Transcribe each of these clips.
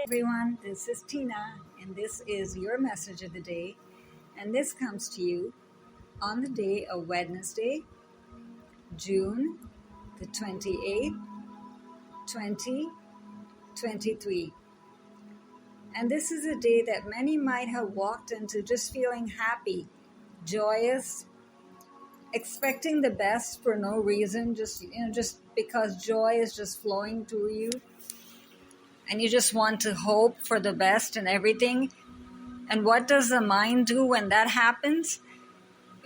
Everyone, this is Tina, and this is your message of the day. And this comes to you on the day of Wednesday, June the 28th, 2023. And this is a day that many might have walked into just feeling happy, joyous, expecting the best for no reason, just because joy is just flowing through you. And you just want to hope for the best in everything. And what does the mind do when that happens?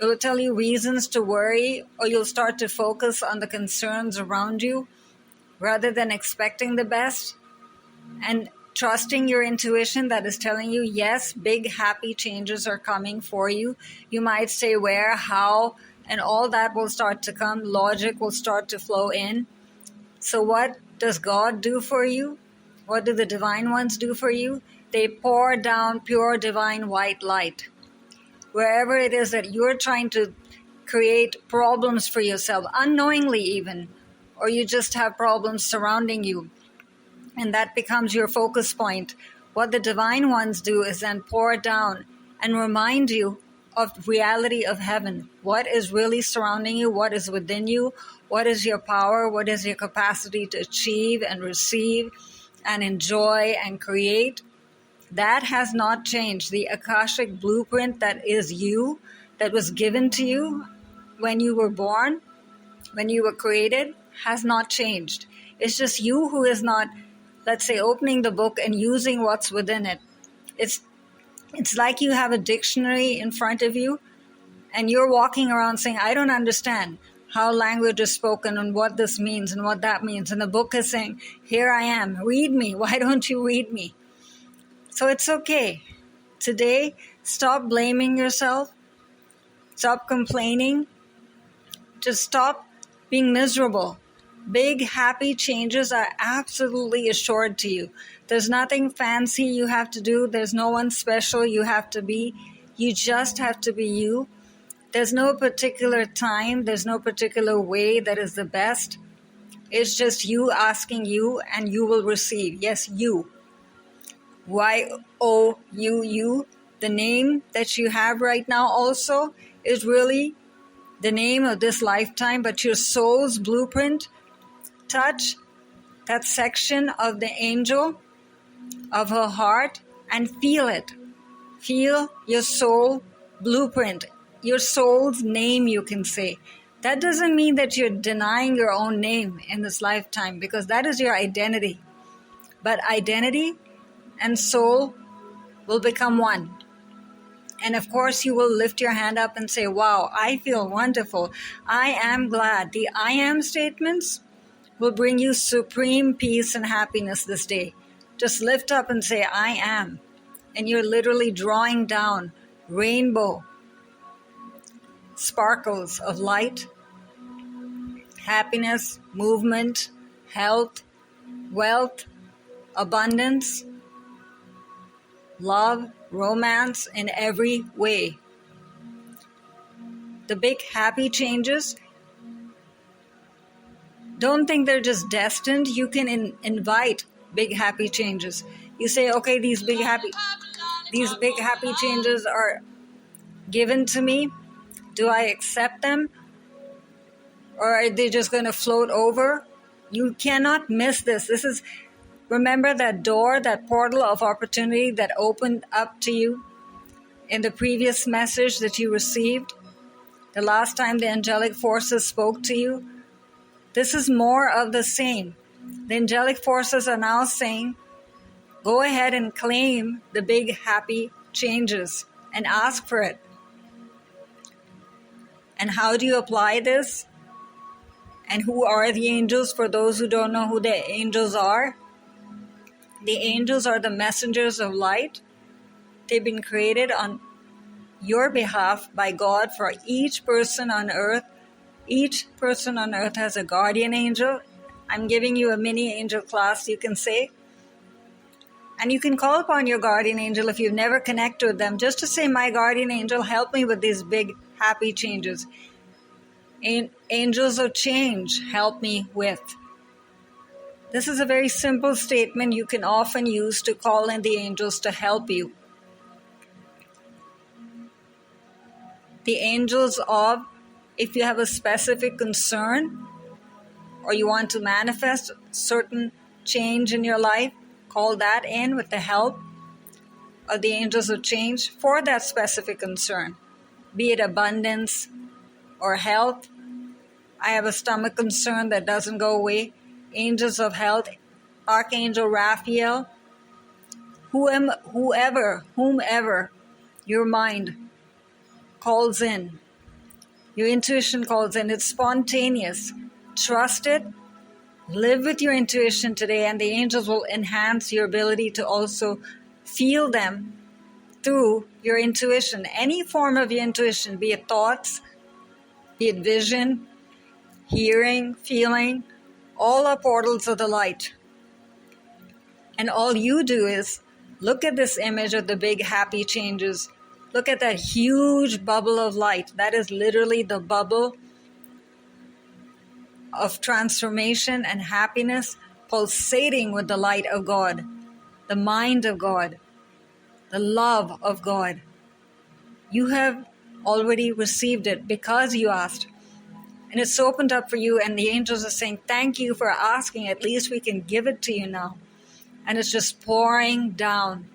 It will tell you reasons to worry, or you'll start to focus on the concerns around you rather than expecting the best and trusting your intuition that is telling you, yes, big happy changes are coming for you. You might say where, how, and all that will start to come. Logic will start to flow in. So what does God do for you? What do the divine ones do for you? They pour down pure divine white light. Wherever it is that you're trying to create problems for yourself, unknowingly even, or you just have problems surrounding you, and that becomes your focus point, what the divine ones do is then pour down and remind you of reality of heaven. What is really surrounding you? What is within you? What is your power? What is your capacity to achieve and receive and enjoy and create? That has not changed. The Akashic blueprint that is you, that was given to you when you were born, when you were created, has not changed. It's just you who is not, let's say, opening the book and using what's within it. It's like you have a dictionary in front of you and you're walking around saying, I don't understand how language is spoken and what this means and what that means. And the book is saying, here I am, read me. Why don't you read me? So it's okay. Today, stop blaming yourself. Stop complaining. Just stop being miserable. Big, happy changes are absolutely assured to you. There's nothing fancy you have to do. There's no one special you have to be. You just have to be you. There's no particular time. There's no particular way that is the best. It's just you asking you, and you will receive. Yes, you. Y-O-U-U. The name that you have right now also is really the name of this lifetime, but your soul's blueprint. Touch that section of the angel of her heart and feel it. Feel your soul blueprint, your soul's name, you can say. That doesn't mean that you're denying your own name in this lifetime, because that is your identity. But identity and soul will become one. And of course, you will lift your hand up and say, wow, I feel wonderful. I am glad. The I am statements will bring you supreme peace and happiness this day. Just lift up and say, I am. And you're literally drawing down rainbow sparkles of light, happiness, movement, health, wealth, abundance, love, romance in every way. The big happy changes, don't think they're just destined. You can invite big happy changes. You say, okay, these big happy changes are given to me. Do I accept them? Or are they just going to float over? You cannot miss this. Remember that door, that portal of opportunity that opened up to you in the previous message that you received, the last time the angelic forces spoke to you. This is more of the same. The angelic forces are now saying, go ahead and claim the big happy changes and ask for it. And how do you apply this? And who are the angels? For those who don't know who the angels are, the angels are the messengers of light. They've been created on your behalf by God for each person on earth. Each person on earth has a guardian angel. I'm giving you a mini angel class, you can say. And you can call upon your guardian angel if you've never connected with them, just to say, my guardian angel, help me with these big happy changes. Angels of change, help me with This is a very simple statement you can often use to call in the angels to help you. The angels of, if you have a specific concern or you want to manifest certain change in your life, call that in with the help of the angels of change for that specific concern, be it abundance or health. I have a stomach concern that doesn't go away. Angels of health, Archangel Raphael, whomever your mind calls in, your intuition calls in, it's spontaneous. Trust it. Live with your intuition today, and the angels will enhance your ability to also feel them through your intuition. Any form of your intuition, be it thoughts, be it vision, hearing, feeling, all are portals of the light. And all you do is look at this image of the big happy changes. Look at that huge bubble of light. That is literally the bubble of transformation and happiness pulsating with the light of God, the mind of God, the love of God. You have already received it because you asked. And it's opened up for you, and the angels are saying, thank you for asking. At least we can give it to you now. And it's just pouring down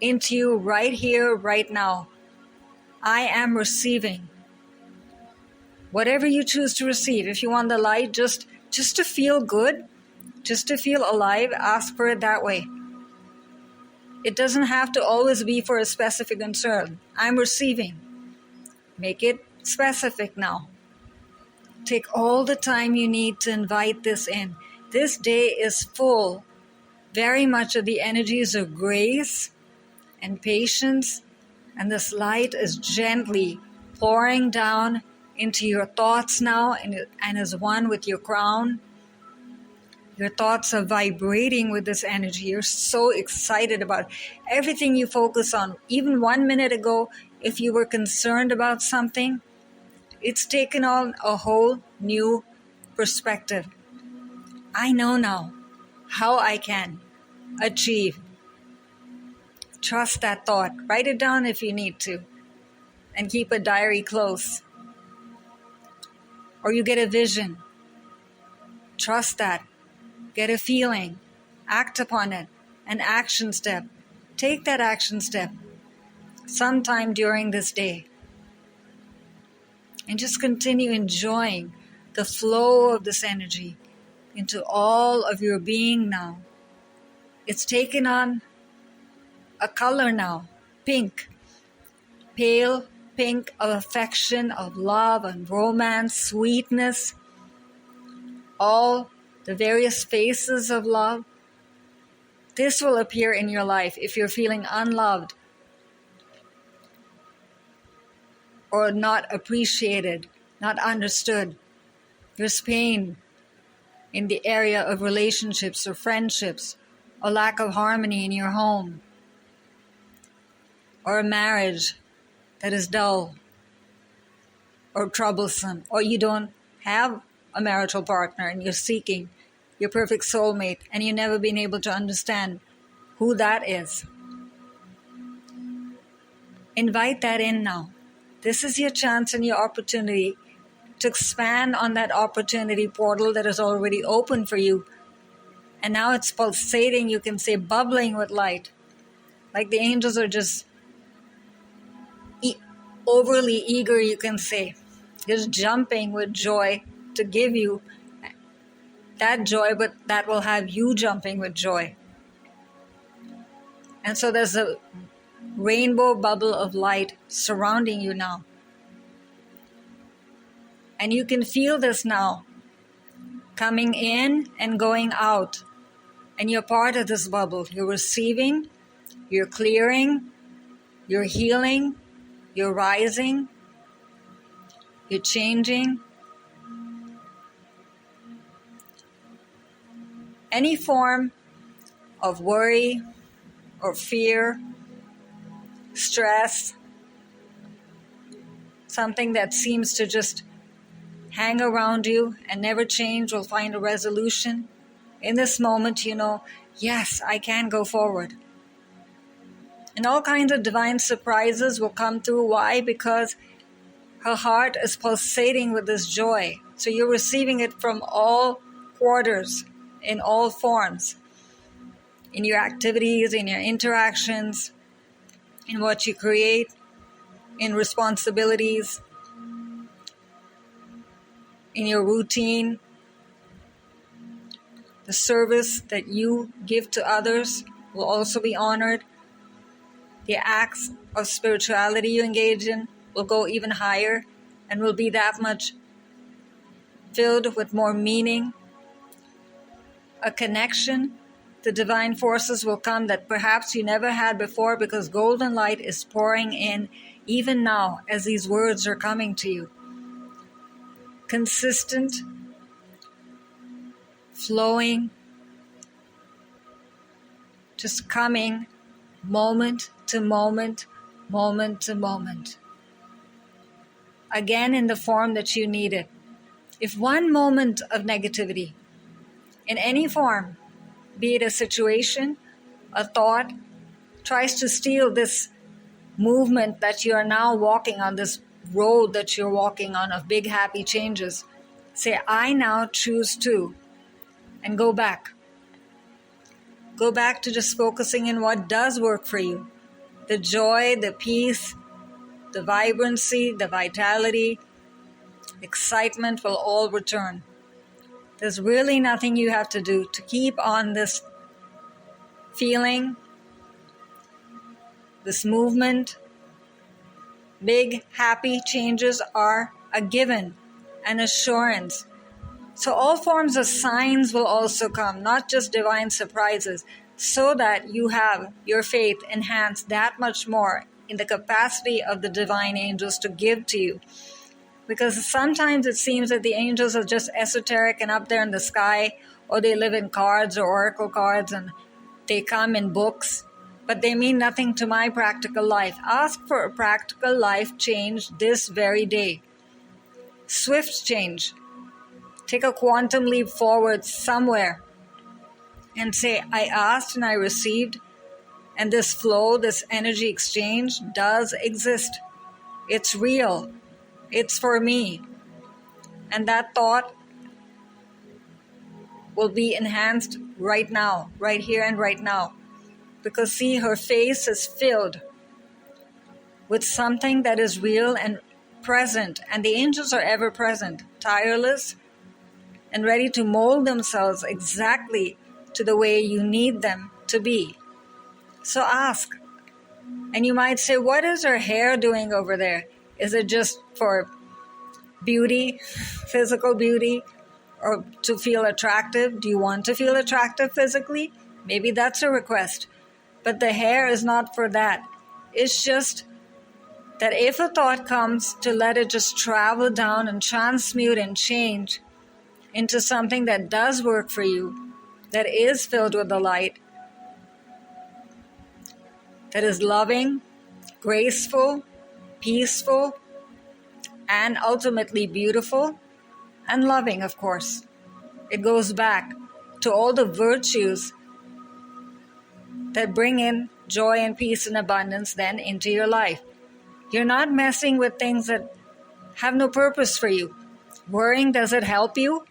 into you right here, right now. I am receiving. Whatever you choose to receive, if you want the light, just to feel good, just to feel alive, ask for it that way. It doesn't have to always be for a specific concern. I'm receiving. Make it specific now. Take all the time you need to invite this in. This day is full, very much of the energies of grace and patience, and this light is gently pouring down into your thoughts now and is one with your crown. Your thoughts are vibrating with this energy. You're so excited about everything you focus on. Even 1 minute ago, if you were concerned about something, it's taken on a whole new perspective. I know now how I can achieve. Trust that thought. Write it down if you need to. And keep a diary close. Or you get a vision. Trust that. Get a feeling. Act upon it. An action step. Take that action step sometime during this day. And just continue enjoying the flow of this energy into all of your being now. It's taken on a color now, pink, pale pink of affection, of love and romance, sweetness, all the various faces of love. This will appear in your life if you're feeling unloved or not appreciated, not understood. There's pain in the area of relationships or friendships, or lack of harmony in your home, or a marriage that is dull or troublesome, or you don't have a marital partner and you're seeking your perfect soulmate and you've never been able to understand who that is. Invite that in now. This is your chance and your opportunity to expand on that opportunity portal that is already open for you. And now it's pulsating, you can say bubbling with light. Like the angels are just overly eager, you can say. Just jumping with joy to give you that joy, but that will have you jumping with joy. And so there's a rainbow bubble of light surrounding you now. And you can feel this now, coming in and going out. And you're part of this bubble. You're receiving, you're clearing, you're healing, you're rising, you're changing. Any form of worry or fear, stress, something that seems to just hang around you and never change will find a resolution In this moment, you know, yes, I can go forward. And all kinds of divine surprises will come through. Why? Because her heart is pulsating with this joy. So you're receiving it from all quarters, in all forms, in your activities, in your interactions, in what you create, in responsibilities, in your routine. The service that you give to others will also be honored. The acts of spirituality you engage in will go even higher and will be that much filled with more meaning. A connection to divine forces will come that perhaps you never had before, because golden light is pouring in even now as these words are coming to you. Consistent, flowing, just coming moment to moment, moment to moment. Again, in the form that you need it. If one moment of negativity, in any form, be it a situation, a thought, tries to steal this movement that you are now walking on, this road that you're walking on of big happy changes, say, I now choose to, and go back. Go back to just focusing in what does work for you. The joy, the peace, the vibrancy, the vitality, excitement will all return. There's really nothing you have to do to keep on this feeling, this movement. Big, happy changes are a given, an assurance. So all forms of signs will also come, not just divine surprises, so that you have your faith enhanced that much more in the capacity of the divine angels to give to you. Because sometimes it seems that the angels are just esoteric and up there in the sky, or they live in cards or oracle cards and they come in books, but they mean nothing to my practical life. Ask for a practical life change this very day. Swift change. Take a quantum leap forward somewhere and say, I asked and I received, and this flow, this energy exchange does exist. It's real. It's for me. And that thought will be enhanced right now, right here and right now. Because see, her face is filled with something that is real and present. And the angels are ever present, tireless, and ready to mold themselves exactly to the way you need them to be. So ask. And you might say, what is her hair doing over there? Is it just for beauty, physical beauty, or to feel attractive? Do you want to feel attractive physically? Maybe that's a request. But the hair is not for that. It's just that if a thought comes, to let it just travel down and transmute and change into something that does work for you, that is filled with the light, that is loving, graceful, peaceful, and ultimately beautiful and loving, of course. It goes back to all the virtues that bring in joy and peace and abundance then into your life. You're not messing with things that have no purpose for you. Worrying, does it help you?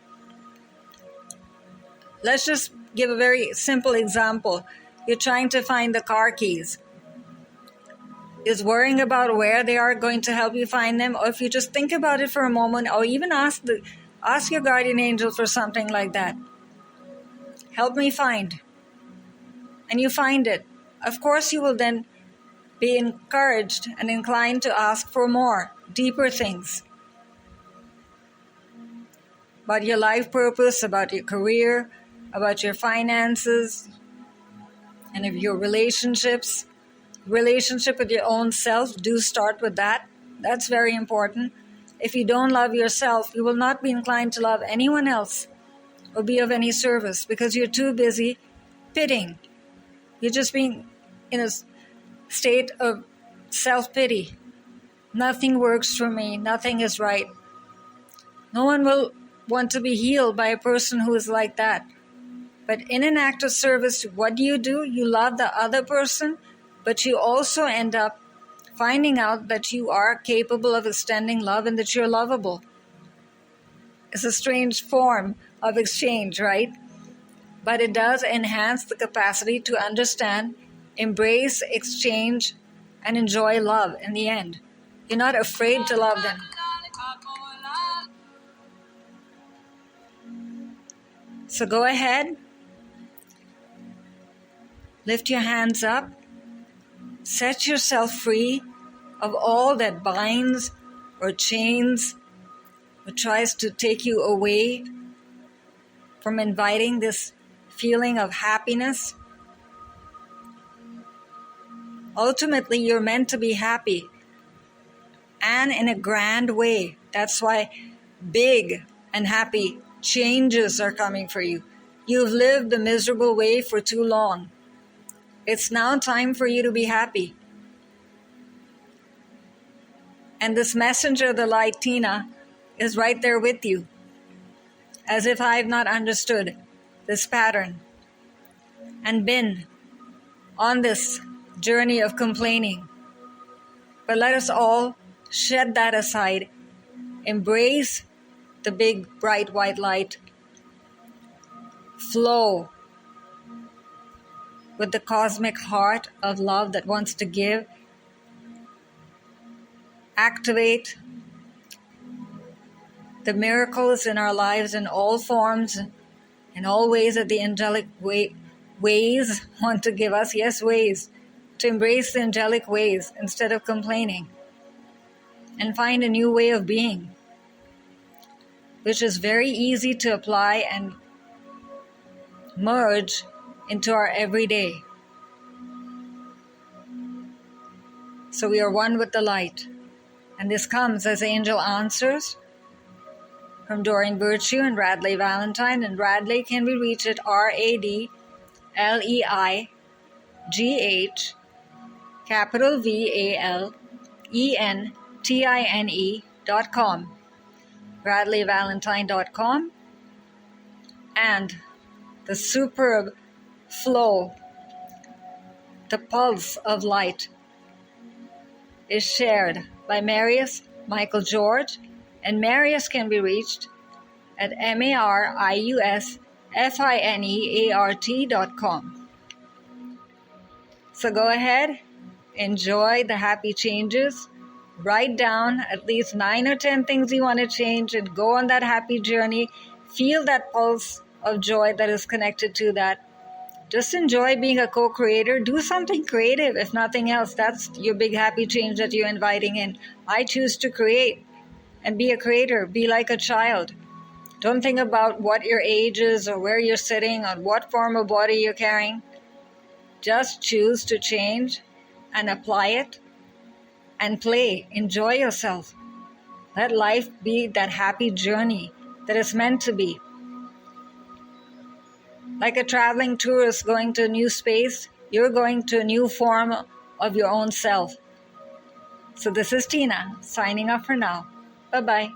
Let's just give a very simple example. You're trying to find the car keys. Is worrying about where they are going to help you find them? Or if you just think about it for a moment, or even ask your guardian angel for something like that. Help me find. And you find it. Of course, you will then be encouraged and inclined to ask for more, deeper things. About your life purpose, about your career, about your finances, and of your relationships. Relationship with your own self, do start with that. That's very important. If you don't love yourself, you will not be inclined to love anyone else or be of any service, because you're too busy pitting. You're just being in a state of self-pity. Nothing works for me. Nothing is right. No one will want to be healed by a person who is like that. But in an act of service, what do? You love the other person, but you also end up finding out that you are capable of extending love and that you're lovable. It's a strange form of exchange, right? But it does enhance the capacity to understand, embrace, exchange, and enjoy love in the end. You're not afraid to love them. So go ahead, lift your hands up, set yourself free of all that binds or chains or tries to take you away from inviting this feeling of happiness. Ultimately, you're meant to be happy, and in a grand way. That's why big and happy changes are coming for you. You've lived the miserable way for too long. It's now time for you to be happy. And this messenger of the light, Tina, is right there with you, as if I've not understood this pattern and been on this journey of complaining. But let us all shed that aside, embrace the big bright white light, flow with the cosmic heart of love that wants to give, activate the miracles in our lives in all forms, in all ways that the angelic ways want to give us. Yes, ways. To embrace the angelic ways instead of complaining. And find a new way of being, which is very easy to apply and merge into our everyday. So we are one with the light. And this comes as angel answers from Doreen Virtue and RADLEIGH Valentine. And RADLEIGH can be reached at RADLEIGH, capital VALENTINE.com, RADLEIGHValentine.com, and the superb flow, the pulse of light, is shared by Marius Michael George, and Marius can be reached at MARIUSFINEART.com. So go ahead, enjoy the happy changes, write down at least 9 or 10 things you want to change and go on that happy journey. Feel that pulse of joy that is connected to that. Just enjoy being a co-creator. Do something creative, if nothing else. That's your big happy change that you're inviting in. I choose to create and be a creator. Be like a child. Don't think about what your age is or where you're sitting or what form of body you're carrying. Just choose to change and apply it and play. Enjoy yourself. Let life be that happy journey that it's meant to be. Like a traveling tourist going to a new space, you're going to a new form of your own self. So this is Tina, signing off for now. Bye-bye.